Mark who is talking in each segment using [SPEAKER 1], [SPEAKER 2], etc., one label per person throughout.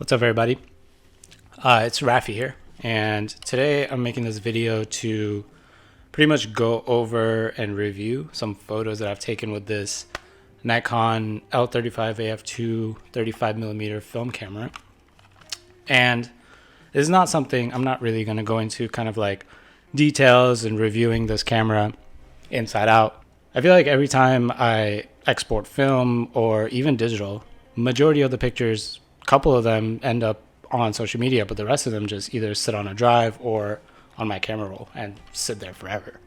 [SPEAKER 1] What's up, everybody? It's Rafi here, and today I'm making this video to pretty much go over and review some photos that I've taken with this Nikon L35Af 2 35mm film camera. And this is not something I'm not really going to go into kind of like details and reviewing this camera inside out. I feel like every time I export film or even digital, majority of the pictures, couple of them end up on social media, but the rest of them just either sit on a drive or on my camera roll and sit there forever.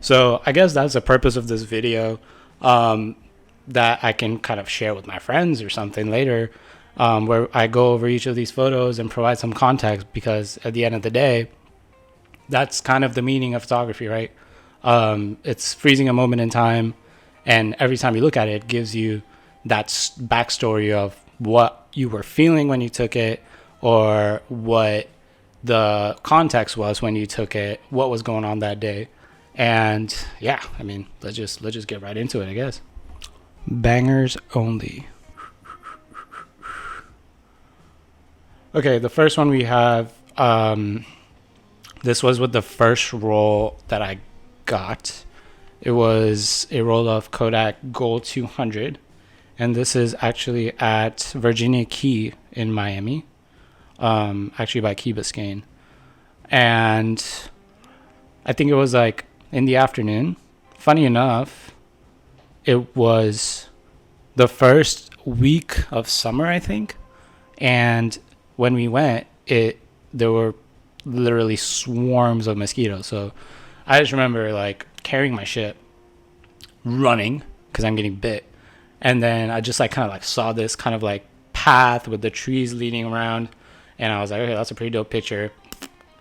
[SPEAKER 1] So I guess that's the purpose of this video, that I can kind of share with my friends or something later, where I go over each of these photos and provide some context, because at the end of the day, that's kind of the meaning of photography, right? It's freezing a moment in time, and every time you look at it, it gives you that backstory of what you were feeling when you took it, or what the context was when you took it, what was going on that day. And yeah, I mean, let's just get right into it, I guess. Bangers only. Okay, the first one we have, this was with the first roll that I got. It was a roll of Kodak Gold 200, and this is actually at Virginia Key in Miami, actually by Key Biscayne. And I think it was like in the afternoon. Funny enough, it was the first week of summer, I think. And when we went, there were literally swarms of mosquitoes. So I just remember like carrying my shit, running because I'm getting bit. And then I just like kind of like saw this kind of like path with the trees leading around. And I was like, okay, that's a pretty dope picture.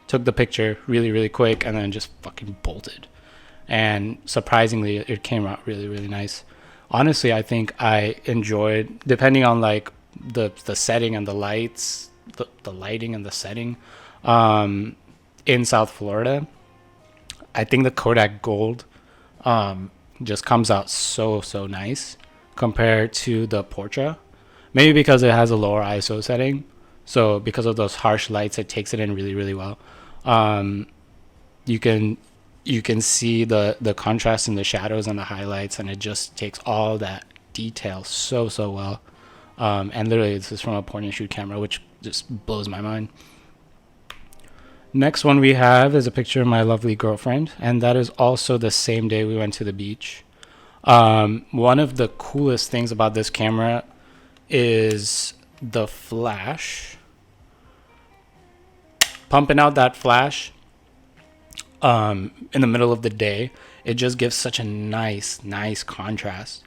[SPEAKER 1] Took the picture really, really quick and then just fucking bolted. And surprisingly, it came out really, really nice. Honestly, I think I enjoyed, depending on like the setting and the lights, the lighting and the setting, in South Florida, I think the Kodak Gold just comes out so nice compared to the Portra. Maybe because it has a lower ISO setting, so because of those harsh lights, it takes it in really, really well. You can see the contrast in the shadows and the highlights, and it just takes all that detail so well. And literally, this is from a point and shoot camera, which just blows my mind. Next one we have is a picture of my lovely girlfriend, and that is also the same day we went to the beach. One of the coolest things about this camera is the flash. Pumping out that flash in the middle of the day, it just gives such a nice contrast.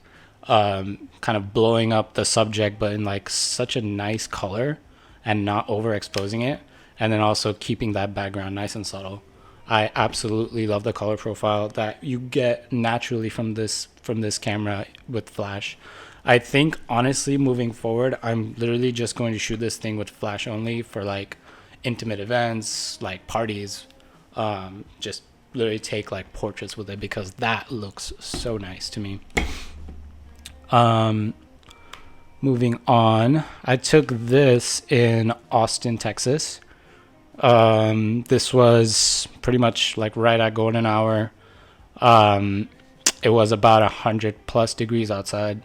[SPEAKER 1] Kind of blowing up the subject, but in like such a nice color and not overexposing it, and then also keeping that background nice and subtle. I absolutely love the color profile that you get naturally from this camera with flash. I think honestly, moving forward, I'm literally just going to shoot this thing with flash only for like intimate events, like parties. Just literally take like portraits with it, because that looks so nice to me. Moving on, I took this in Austin, Texas. This was pretty much like right at golden hour. It was about 100+ degrees outside.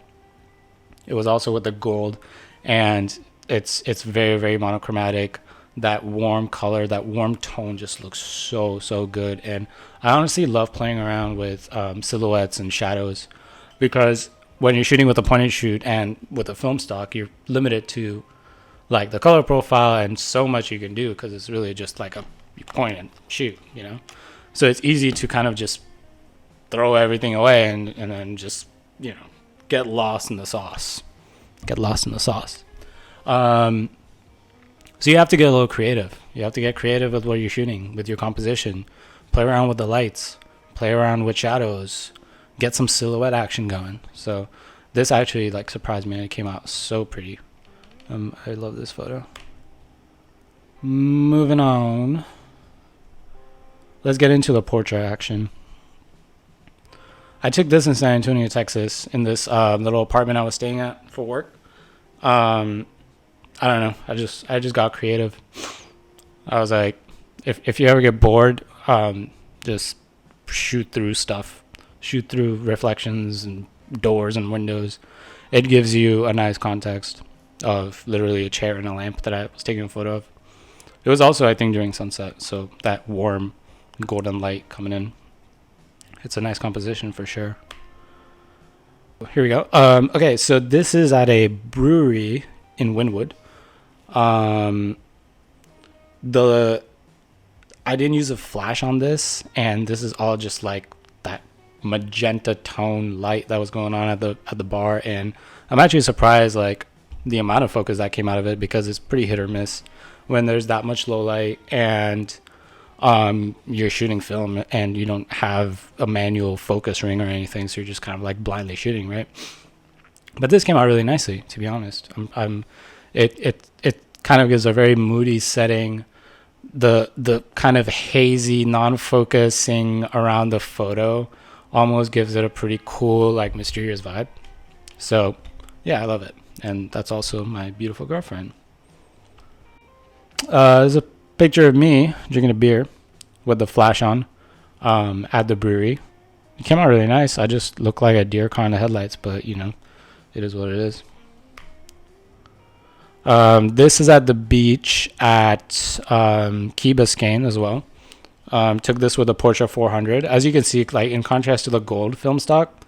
[SPEAKER 1] It was also with the gold, and it's very, very monochromatic. That warm color, that warm tone just looks so good. And I honestly love playing around with silhouettes and shadows, because when you're shooting with a point and shoot and with a film stock, you're limited to like the color profile and so much you can do, because it's really just like you point and shoot, you know. So it's easy to kind of just throw everything away and then just, you know, get lost in the sauce. So you have to get a little creative. You have to get creative with what you're shooting, with your composition. Play around with the lights. Play around with shadows. Get some silhouette action going. So this actually like surprised me, and it came out so pretty. I love this photo. Moving on. Let's get into the portrait action. I took this in San Antonio, Texas, in this little apartment I was staying at for work. I don't know. I just got creative. I was like, if you ever get bored, just shoot through stuff, shoot through reflections and doors and windows. It gives you a nice context of literally a chair and a lamp that I was taking a photo of. It was also, I think, during sunset, so that warm golden light coming in. It's a nice composition for sure. Here we go. Okay, so this is at a brewery in Wynwood. The I didn't use a flash on this, and this is all just like that magenta tone light that was going on at the bar, and I'm actually surprised like the amount of focus that came out of it, because it's pretty hit or miss when there's that much low light and you're shooting film and you don't have a manual focus ring or anything, so you're just kind of like blindly shooting, right? But this came out really nicely, to be honest. It kind of gives a very moody setting. The kind of hazy non-focusing around the photo almost gives it a pretty cool, like, mysterious vibe. So yeah, I love it. And that's also my beautiful girlfriend. There's a picture of me drinking a beer with the flash on at the brewery. It came out really nice. I just look like a deer caught in the headlights, but you know, it is what it is. This is at the beach at Key Biscayne as well. Took this with a Portra 400. As you can see, like in contrast to the gold film stock,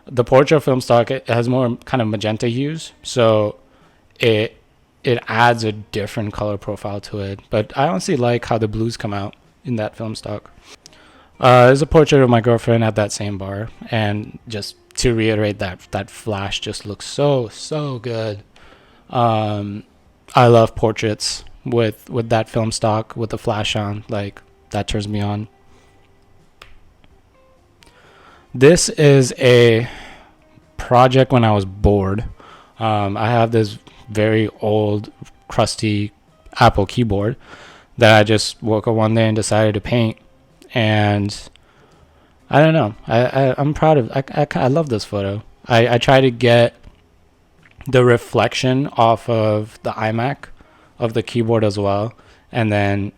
[SPEAKER 1] the Portra film stock, it has more kind of magenta hues, so it adds a different color profile to it. But I honestly like how the blues come out in that film stock. There's a portrait of my girlfriend at that same bar, and just to reiterate, that flash just looks so good. I love portraits with that film stock with the flash on. Like, that turns me on. This is a project when I was bored. I have this very old, crusty Apple keyboard that I just woke up one day and decided to paint. And I don't know. I'm proud of. I love this photo. I try to get the reflection off of the iMac of the keyboard as well, and then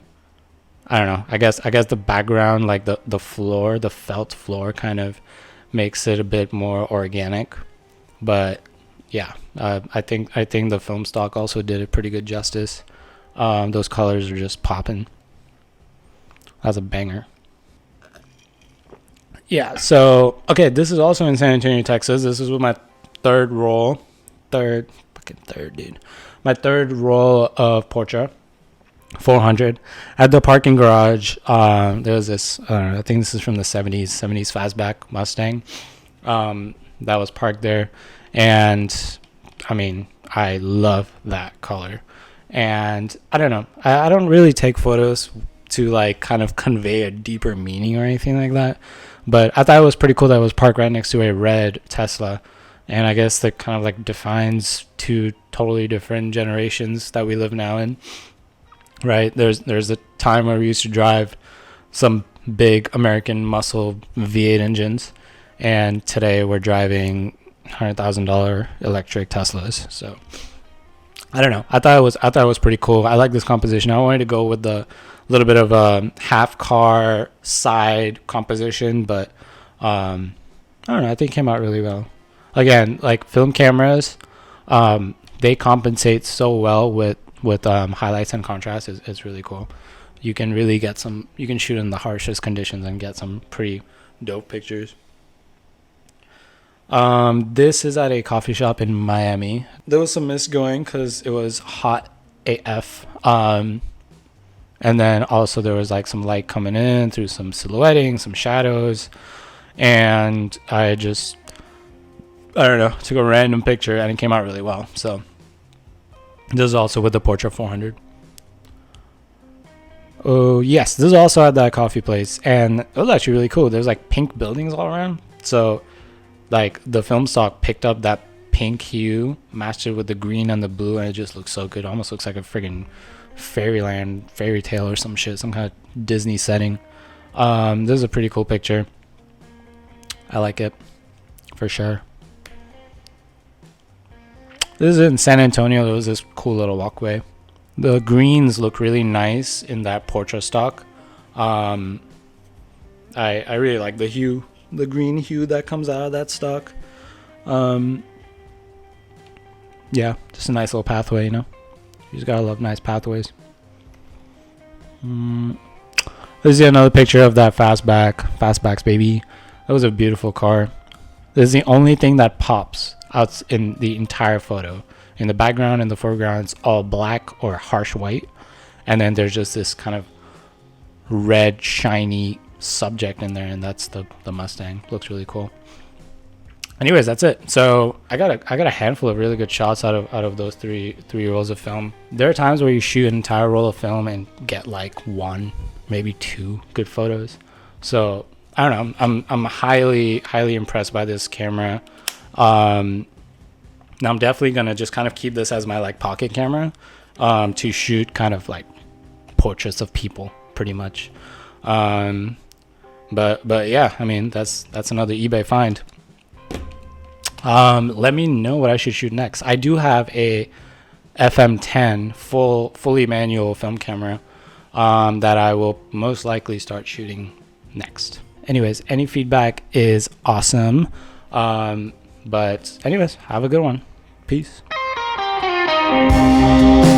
[SPEAKER 1] I don't know. I guess the background, like the floor, the felt floor, kind of makes it a bit more organic. But yeah, I think the film stock also did it pretty good justice. Those colors are just popping. That's a banger. Yeah. So okay, this is also in San Antonio, Texas. This is with my third roll, dude. My third roll of Portra 400 at the parking garage. There was this, I think this is from the 70s fastback Mustang that was parked there, and I mean, I love that color. And I don't know, I don't really take photos to like kind of convey a deeper meaning or anything like that, but I thought it was pretty cool that it was parked right next to a red Tesla. And I guess that kind of like defines two totally different generations that we live now in, right? There's a time where we used to drive some big American muscle V8 engines, and today we're driving $100,000 electric Teslas. So I don't know. I thought it was pretty cool. I like this composition. I wanted to go with the little bit of a half car side composition, but I don't know. I think it came out really well. Again, like film cameras, they compensate so well with highlights and contrast. It's really cool. You can really get some. You can shoot in the harshest conditions and get some pretty dope pictures. This is at a coffee shop in Miami. There was some mist going because it was hot AF. And then also there was like some light coming in through some silhouetting, some shadows, and I don't know, took a random picture and it came out really well. So this is also with the Portra 400. Oh yes, this is also at that coffee place, and it was actually really cool. There's like pink buildings all around, so like the film stock picked up that pink hue, matched it with the green and the blue, and it just looks so good. It almost looks like a friggin' fairyland, fairy tale or some shit, some kind of Disney setting. This is a pretty cool picture. I like it for sure. This is in San Antonio. There was this cool little walkway. The greens look really nice in that portrait stock. I really like the hue, the green hue that comes out of that stock. Yeah, just a nice little pathway, you know. You just gotta love nice pathways. This is another picture of that Fastbacks baby. That was a beautiful car. This is the only thing that pops out in the entire photo. In the background and the foreground, it's all black or harsh white, and then there's just this kind of red shiny subject in there, and that's the Mustang. Looks really cool. Anyways, that's it. So I got a handful of really good shots out of those three rolls of film. There are times where you shoot an entire roll of film and get like one, maybe two good photos. So I don't know. I'm highly impressed by this camera. Now I'm definitely gonna just kind of keep this as my like pocket camera to shoot kind of like portraits of people, pretty much. But yeah, I mean that's another eBay find. Let me know what I should shoot next. I do have a FM10 fully manual film camera that I will most likely start shooting next. Anyways, any feedback is awesome. But anyways, have a good one. Peace.